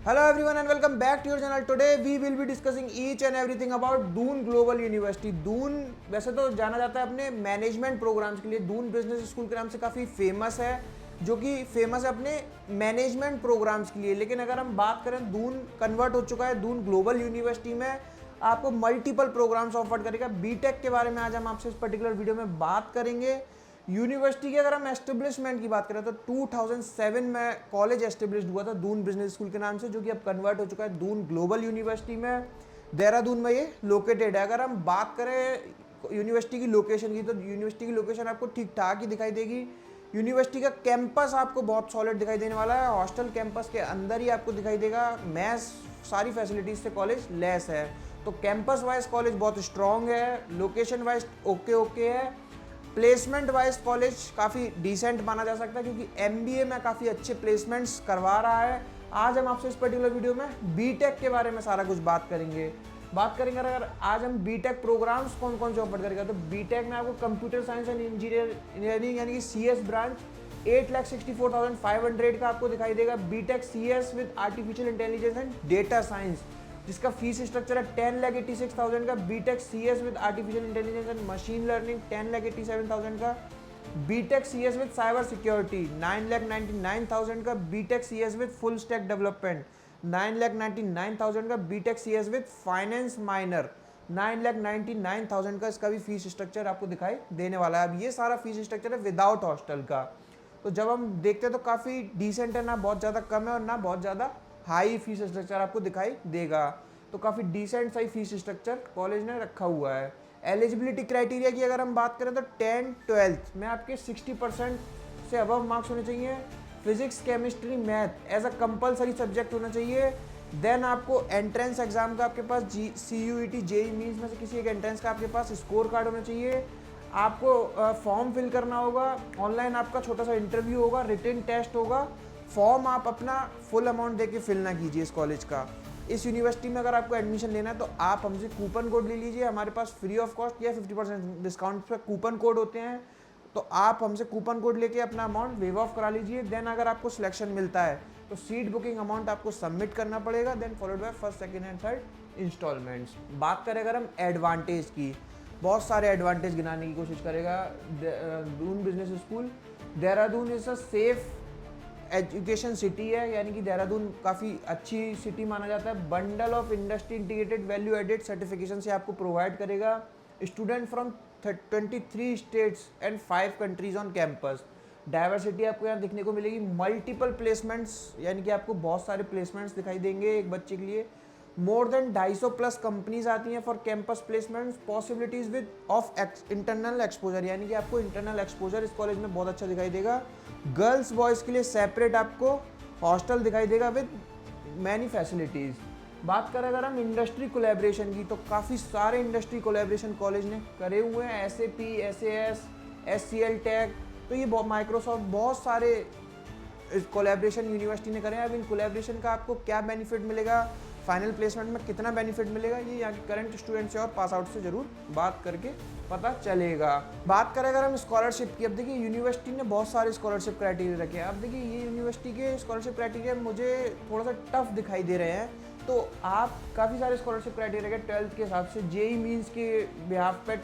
Hello everyone and welcome back to your channel. Today we will be discussing each and everything about Doon global university. Doon वैसे तो जाना जाता है अपने management programmes के लिए। दून बिजनेस स्कूल के नाम से काफ़ी फेमस है, जो कि फेमस है अपने मैनेजमेंट प्रोग्राम्स के लिए। लेकिन अगर हम बात करें, दून कन्वर्ट हो चुका है दून ग्लोबल यूनिवर्सिटी में, आपको मल्टीपल प्रोग्राम्स ऑफर करेगा। बीटेक के बारे में आज हम आपसे इस पर्टिकुलर वीडियो में बात करेंगे। यूनिवर्सिटी की अगर हम एस्टेब्लिशमेंट की बात करें तो 2007 में कॉलेज एस्टेब्लिश हुआ था दून बिजनेस स्कूल के नाम से, जो कि अब कन्वर्ट हो चुका है दून ग्लोबल यूनिवर्सिटी में। देहरादून में ये लोकेटेड है। अगर हम बात करें यूनिवर्सिटी की लोकेशन की, तो यूनिवर्सिटी की लोकेशन आपको ठीक ठाक ही दिखाई देगी। यूनिवर्सिटी का कैंपस आपको बहुत सॉलिड दिखाई देने वाला है। हॉस्टल कैंपस के अंदर ही आपको दिखाई देगा। मैथ्स सारी फैसिलिटीज से कॉलेज लेस है, तो कैंपस वाइज कॉलेज बहुत स्ट्रॉन्ग है। लोकेशन वाइज ओके है। प्लेसमेंट वाइज कॉलेज काफ़ी डिसेंट माना जा सकता है, क्योंकि एमबीए में काफ़ी अच्छे प्लेसमेंट्स करवा रहा है। आज हम आपसे इस पर्टिकुलर वीडियो में बीटेक के बारे में सारा कुछ बात करेंगे। अगर आज हम बीटेक प्रोग्राम्स कौन कौन से ऑफर करेंगे, तो बीटेक में आपको कंप्यूटर साइंस एंड इंजीनियरिंग यानी कि सीएस ब्रांच 8,64,500 का आपको दिखाई देगा। B Tech CS with artificial intelligence and data science, जिसका फीस स्ट्रक्चर है 10,86,000 का। B Tech CS with artificial intelligence and machine learning 10,87,000 का। B Tech CS with cyber security 9,99,000 का। B Tech CS with full stack development 9,99,000 का। B Tech CS with finance minor 9,99,000 का। इसका भी fees structure आपको दिखाई देने वाला है। अब ये सारा फीस स्ट्रक्चर है विदाउट हॉस्टल का। तो जब हम देखते हैं तो काफ़ी डिसेंट है, ना बहुत ज़्यादा कम है और ना बहुत ज़्यादा हाई फीस स्ट्रक्चर आपको दिखाई देगा। तो काफ़ी डिसेंट सही फीस स्ट्रक्चर कॉलेज ने रखा हुआ है। एलिजिबिलिटी क्राइटेरिया की अगर हम बात करें तो 10-12 में आपके 60% से अबव मार्क्स होने चाहिए। Physics chemistry math as a compulsory subject होना चाहिए। देन आपको एंट्रेंस एग्जाम का आपके पास CUET जेई मीन्स में से किसी एक एंट्रेंस का आपके पास स्कोर कार्ड होना चाहिए। आपको फॉर्म फिल करना होगा। ऑनलाइन आपका छोटा सा इंटरव्यू होगा, रिटन टेस्ट होगा। फॉर्म आप अपना फुल अमाउंट देके फिल ना कीजिए इस कॉलेज का। इस यूनिवर्सिटी में अगर आपको एडमिशन लेना है तो आप हमसे कूपन कोड ले लीजिए। हमारे पास फ्री ऑफ कॉस्ट या 50% डिस्काउंट पे कूपन कोड होते हैं, तो आप हमसे कूपन कोड लेके अपना अमाउंट वेव ऑफ करा लीजिए। देन अगर आपको सिलेक्शन मिलता है तो सीट बुकिंग अमाउंट आपको सबमिट करना पड़ेगा। Then followed by first, second and third instalments. बात करें अगर हम एडवांटेज की, बहुत सारे एडवांटेज गिनाने की कोशिश करेगा Doon business school. Dehradun is a safe education city है, यानी कि देहरादून काफ़ी अच्छी सिटी माना जाता है। Bundle of industry integrated value added certification से आपको प्रोवाइड करेगा। Student from 23 states and 5 countries on campus. Diversity आपको यहाँ दिखने को मिलेगी। मल्टीपल प्लेसमेंट्स, यानी कि आपको बहुत सारे प्लेसमेंट्स दिखाई देंगे एक बच्चे के लिए। मोर देन 250+ कंपनीज आती हैं for campus placements. Possibilities with of internal exposure, यानी कि आपको इंटरनल एक्सपोजर इस कॉलेज में बहुत अच्छा दिखाई देगा। गर्ल्स बॉयज़ के लिए सेपरेट आपको हॉस्टल दिखाई देगा विद मैनी फैसिलिटीज़। बात करें अगर हम इंडस्ट्री कोलैबोरेशन की, तो काफ़ी सारे इंडस्ट्री कोलैबोरेशन कॉलेज ने करे हुए हैं। SAP, SAS, SCL टेक, तो ये माइक्रोसॉफ्ट, बहुत सारे कोलैबोरेशन यूनिवर्सिटी ने करे हैं। अब इन कोलैबोरेशन का आपको क्या बेनिफिट मिलेगा, फाइनल प्लेसमेंट में कितना बेनिफिट मिलेगा, ये यहाँ के करंट स्टूडेंट से और पास आउट से जरूर बात करके पता चलेगा। बात करें अगर हम स्कॉलरशिप की, अब देखिए यूनिवर्सिटी ने बहुत सारे स्कॉलरशिप क्राइटेरिया रखे हैं। अब देखिए ये यूनिवर्सिटी के स्कॉलरशिप क्राइटेरिया मुझे थोड़ा सा टफ दिखाई दे रहे हैं। तो आप काफ़ी सारे स्कॉलरशिप क्राइटेरिया के 12th के हिसाब से, जेई मीन्स के बिहाफ पे,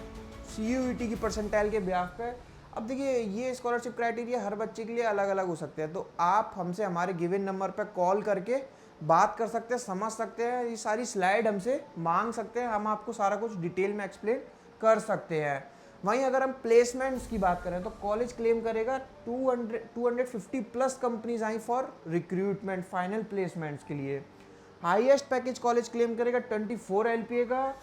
CUET की परसेंटाइल के बिहाफ पे। अब देखिए ये स्कॉलरशिप क्राइटेरिया हर बच्चे के लिए अलग अलग हो सकते हैं, तो आप हमसे हमारे गिवन नंबर पर कॉल करके बात कर सकते हैं, समझ सकते हैं। ये सारी स्लाइड हमसे मांग सकते हैं, हम आपको सारा कुछ डिटेल में एक्सप्लेन कर सकते हैं। वहीं अगर हम प्लेसमेंट्स की बात करें तो कॉलेज क्लेम करेगा 250+ companies I for recruitment final placements के लिए। हाईएस्ट पैकेज कॉलेज क्लेम करेगा 24 LPA का।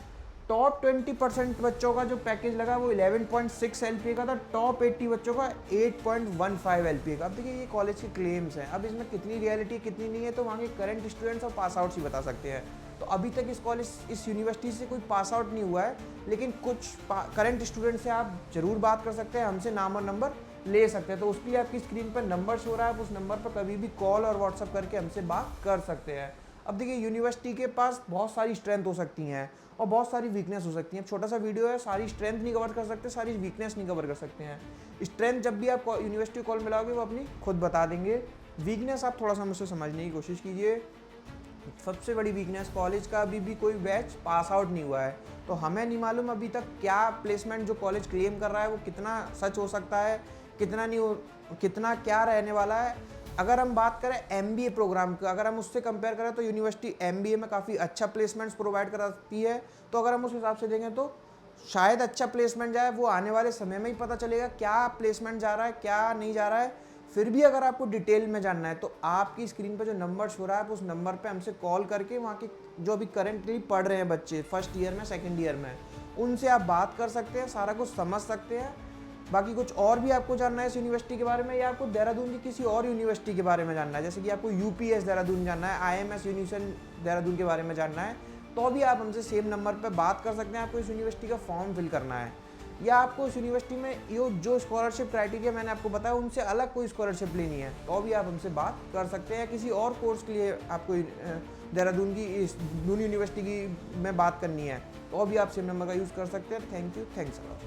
टॉप 20% बच्चों का जो पैकेज लगा वो 11.6 LPA का था। टॉप 80 बच्चों का 8.15 LPA का। अब देखिए ये कॉलेज के क्लेम्स हैं, अब इसमें कितनी रियलिटी कितनी नहीं है तो वहाँ के करंट स्टूडेंट्स और पास आउट्स ही बता सकते हैं। तो अभी तक इस यूनिवर्सिटी से कोई पास आउट नहीं हुआ है, लेकिन कुछ करंट स्टूडेंट से आप जरूर बात कर सकते हैं, हमसे नाम और नंबर ले सकते हैं। तो उसके लिए आपकी स्क्रीन पर नंबर शो रहा है, आप उस नंबर पर कभी भी कॉल और व्हाट्सअप करके हमसे बात कर सकते हैं। अब देखिए यूनिवर्सिटी के पास बहुत सारी स्ट्रेंथ हो सकती हैं और बहुत सारी वीकनेस हो सकती हैं। छोटा सा वीडियो है, सारी स्ट्रेंथ नहीं कवर कर सकते, सारी वीकनेस नहीं कवर कर सकते हैं। स्ट्रेंथ जब भी आप यूनिवर्सिटी कॉल मिलाओगे वो अपनी खुद बता देंगे। वीकनेस आप थोड़ा सा मुझसे समझने की कोशिश कीजिए। सबसे बड़ी वीकनेस कॉलेज का अभी भी कोई बैच पास आउट नहीं हुआ है, तो हमें नहीं मालूम अभी तक क्या प्लेसमेंट जो कॉलेज क्लेम कर रहा है वो कितना सच हो सकता है, कितना नहीं हो, कितना क्या रहने वाला है। अगर हम बात करें एमबीए प्रोग्राम का, अगर हम उससे कंपेयर करें तो यूनिवर्सिटी एमबीए में काफ़ी अच्छा प्लेसमेंट्स प्रोवाइड कराती है, तो अगर हम उस हिसाब से देखें तो शायद अच्छा प्लेसमेंट जाए, वो आने वाले समय में ही पता चलेगा क्या प्लेसमेंट जा रहा है क्या नहीं जा रहा है। फिर भी अगर आपको डिटेल में जानना है तो आपकी स्क्रीन पर जो नंबर शो रहा है आप उस नंबर पे हमसे कॉल करके वहाँ के जो अभी करेंटली पढ़ रहे हैं बच्चे फर्स्ट ईयर में सेकेंड ईयर में, उनसे आप बात कर सकते हैं, सारा कुछ समझ सकते हैं। बाकी कुछ और भी आपको जानना है इस यूनिवर्सिटी के बारे में, या आपको देहरादून की किसी और यूनिवर्सिटी के बारे में जानना है, जैसे कि आपको यूपीएस देहरादून जानना है, आईएमएस यूनिवर्सिटी देहरादून के बारे में जानना है, तो भी आप हमसे सेम नंबर पर बात कर सकते हैं। आपको इस यूनिवर्सिटी का फॉर्म फिल करना है, या आपको इस यूनिवर्सिटी में ये जो स्कॉलरशिप क्राइटेरिया मैंने आपको बताया उनसे अलग कोई स्कॉलरशिप लेनी है, तो भी आप हमसे बात कर सकते हैं। या किसी और कोर्स के लिए आपको देहरादून की इस दून यूनिवर्सिटी की में बात करनी है, तो भी आप सेम नंबर का यूज़ कर सकते हैं। Thank you, thanks a lot.